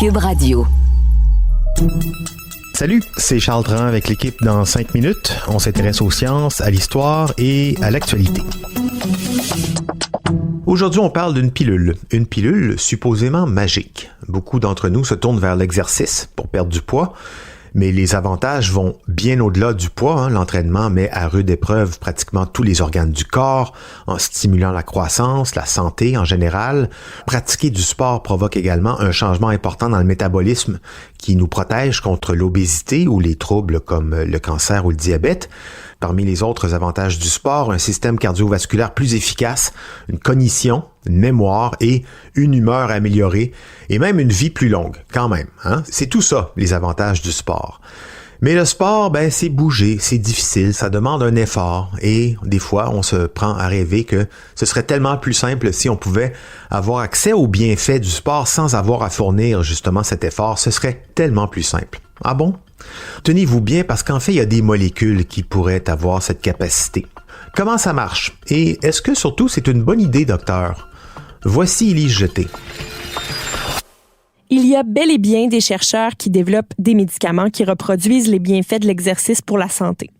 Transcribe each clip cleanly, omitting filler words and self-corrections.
Cube Radio. Salut, c'est Charles Dran avec l'équipe dans 5 minutes. On s'intéresse aux sciences, à l'histoire et à l'actualité. Aujourd'hui, on parle d'une pilule. Une pilule supposément magique. Beaucoup d'entre nous se tournent vers l'exercice pour perdre du poids, mais les avantages vont bien au-delà du poids. L'entraînement met à rude épreuve pratiquement tous les organes du corps en stimulant la croissance, la santé en général. Pratiquer du sport provoque également un changement important dans le métabolisme qui nous protège contre l'obésité ou les troubles comme le cancer ou le diabète. Parmi les autres avantages du sport, un système cardiovasculaire plus efficace, une cognition, une mémoire et une humeur améliorée, et même une vie plus longue, quand même. C'est tout ça, les avantages du sport. Mais le sport, c'est bouger, c'est difficile, ça demande un effort, et des fois, on se prend à rêver que ce serait tellement plus simple si on pouvait avoir accès aux bienfaits du sport sans avoir à fournir justement cet effort, ce serait tellement plus simple. Ah bon? Tenez-vous bien parce qu'en fait, il y a des molécules qui pourraient avoir cette capacité. Comment ça marche? Et est-ce que surtout c'est une bonne idée, docteur? Voici Élise Jeté. Il y a bel et bien des chercheurs qui développent des médicaments qui reproduisent les bienfaits de l'exercice pour la santé.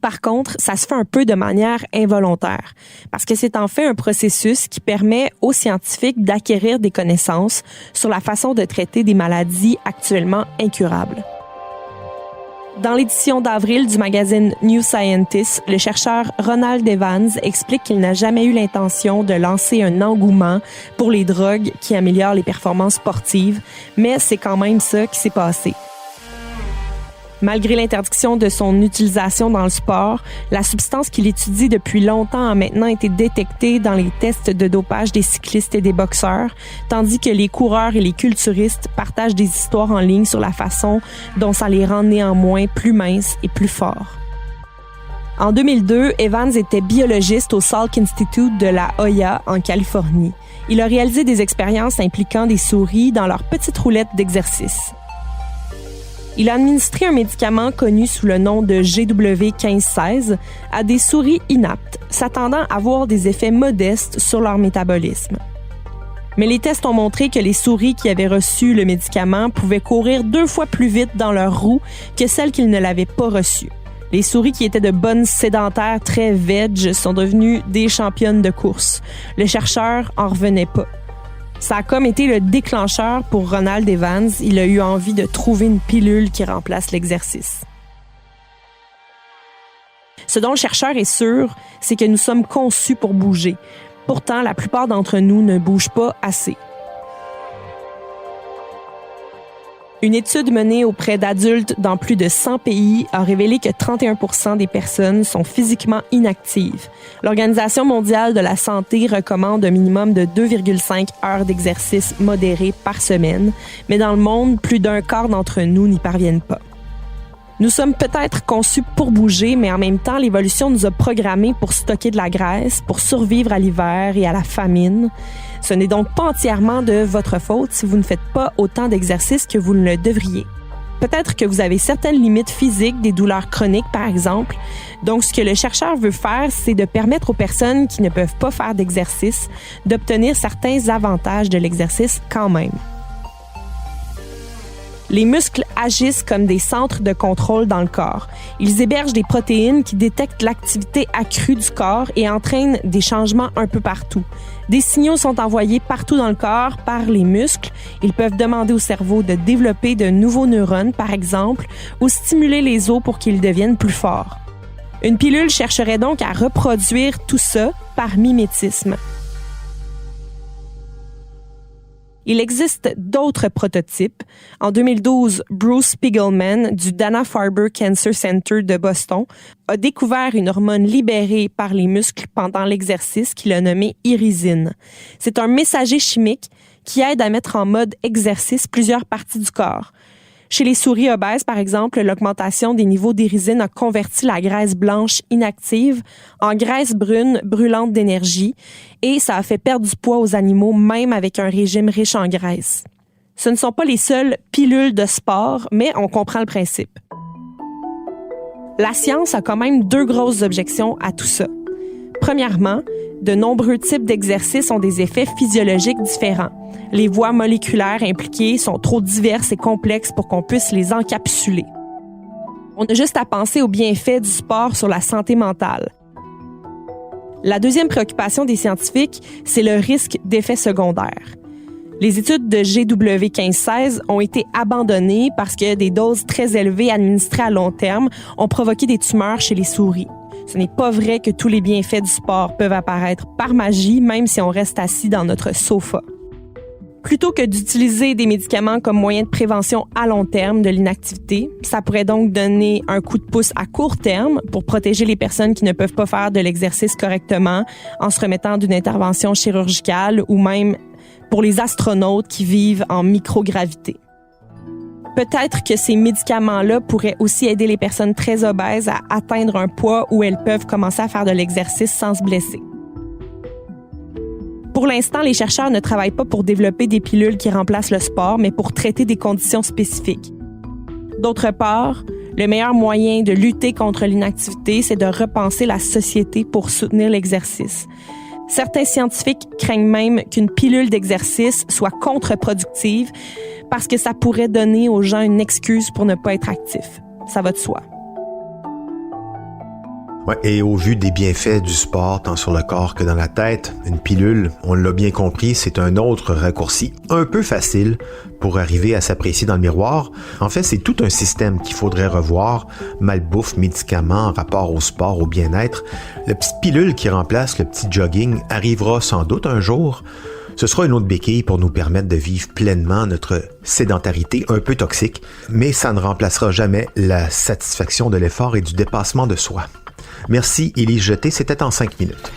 Par contre, ça se fait un peu de manière involontaire, parce que c'est en fait un processus qui permet aux scientifiques d'acquérir des connaissances sur la façon de traiter des maladies actuellement incurables. Dans l'édition d'avril du magazine New Scientist, le chercheur Ronald Evans explique qu'il n'a jamais eu l'intention de lancer un engouement pour les drogues qui améliorent les performances sportives, mais c'est quand même ça qui s'est passé. Malgré l'interdiction de son utilisation dans le sport, la substance qu'il étudie depuis longtemps a maintenant été détectée dans les tests de dopage des cyclistes et des boxeurs, tandis que les coureurs et les culturistes partagent des histoires en ligne sur la façon dont ça les rend néanmoins plus minces et plus forts. En 2002, Evans était biologiste au Salk Institute de la Hoya en Californie. Il a réalisé des expériences impliquant des souris dans leurs petites roulettes d'exercice. Il a administré un médicament connu sous le nom de GW1516 à des souris inaptes, s'attendant à avoir des effets modestes sur leur métabolisme. Mais les tests ont montré que les souris qui avaient reçu le médicament pouvaient courir 2 fois plus vite dans leur roue que celles qui ne l'avaient pas reçu. Les souris qui étaient de bonnes sédentaires très veg sont devenues des championnes de course. Le chercheur en revenait pas. Ça a comme été le déclencheur pour Ronald Evans. Il a eu envie de trouver une pilule qui remplace l'exercice. Ce dont le chercheur est sûr, c'est que nous sommes conçus pour bouger. Pourtant, la plupart d'entre nous ne bougent pas assez. Une étude menée auprès d'adultes dans plus de 100 pays a révélé que 31% des personnes sont physiquement inactives. L'Organisation mondiale de la santé recommande un minimum de 2,5 heures d'exercice modéré par semaine, mais dans le monde, plus d'un quart d'entre nous n'y parviennent pas. Nous sommes peut-être conçus pour bouger, mais en même temps, l'évolution nous a programmés pour stocker de la graisse, pour survivre à l'hiver et à la famine. Ce n'est donc pas entièrement de votre faute si vous ne faites pas autant d'exercices que vous ne le devriez. Peut-être que vous avez certaines limites physiques, des douleurs chroniques par exemple. Donc, ce que le chercheur veut faire, c'est de permettre aux personnes qui ne peuvent pas faire d'exercice d'obtenir certains avantages de l'exercice quand même. Les muscles agissent comme des centres de contrôle dans le corps. Ils hébergent des protéines qui détectent l'activité accrue du corps et entraînent des changements un peu partout. Des signaux sont envoyés partout dans le corps par les muscles. Ils peuvent demander au cerveau de développer de nouveaux neurones, par exemple, ou stimuler les os pour qu'ils deviennent plus forts. Une pilule chercherait donc à reproduire tout ça par mimétisme. Il existe d'autres prototypes. En 2012, Bruce Spiegelman du Dana-Farber Cancer Center de Boston a découvert une hormone libérée par les muscles pendant l'exercice qu'il a nommée irisine. C'est un messager chimique qui aide à mettre en mode exercice plusieurs parties du corps. Chez les souris obèses, par exemple, l'augmentation des niveaux d'irisine a converti la graisse blanche inactive en graisse brune brûlante d'énergie et ça a fait perdre du poids aux animaux même avec un régime riche en graisse. Ce ne sont pas les seules pilules de sport, mais on comprend le principe. La science a quand même 2 grosses objections à tout ça. Premièrement, De nombreux types d'exercices ont des effets physiologiques différents. Les voies moléculaires impliquées sont trop diverses et complexes pour qu'on puisse les encapsuler. On a juste à penser aux bienfaits du sport sur la santé mentale. La deuxième préoccupation des scientifiques, c'est le risque d'effets secondaires. Les études de GW1516 ont été abandonnées parce que des doses très élevées administrées à long terme ont provoqué des tumeurs chez les souris. Ce n'est pas vrai que tous les bienfaits du sport peuvent apparaître par magie, même si on reste assis dans notre sofa. Plutôt que d'utiliser des médicaments comme moyen de prévention à long terme de l'inactivité, ça pourrait donc donner un coup de pouce à court terme pour protéger les personnes qui ne peuvent pas faire de l'exercice correctement en se remettant d'une intervention chirurgicale ou même pour les astronautes qui vivent en microgravité. Peut-être que ces médicaments-là pourraient aussi aider les personnes très obèses à atteindre un poids où elles peuvent commencer à faire de l'exercice sans se blesser. Pour l'instant, les chercheurs ne travaillent pas pour développer des pilules qui remplacent le sport, mais pour traiter des conditions spécifiques. D'autre part, le meilleur moyen de lutter contre l'inactivité, c'est de repenser la société pour soutenir l'exercice. Certains scientifiques craignent même qu'une pilule d'exercice soit contre-productive parce que ça pourrait donner aux gens une excuse pour ne pas être actifs. Ça va de soi. Ouais, et au vu des bienfaits du sport, tant sur le corps que dans la tête, une pilule, on l'a bien compris, c'est un autre raccourci un peu facile pour arriver à s'apprécier dans le miroir. En fait, c'est tout un système qu'il faudrait revoir, malbouffe, médicaments, en rapport au sport, au bien-être. La petite pilule qui remplace le petit jogging arrivera sans doute un jour. Ce sera une autre béquille pour nous permettre de vivre pleinement notre sédentarité un peu toxique, mais ça ne remplacera jamais la satisfaction de l'effort et du dépassement de soi. Merci, Élise Jeté, c'était en 5 minutes.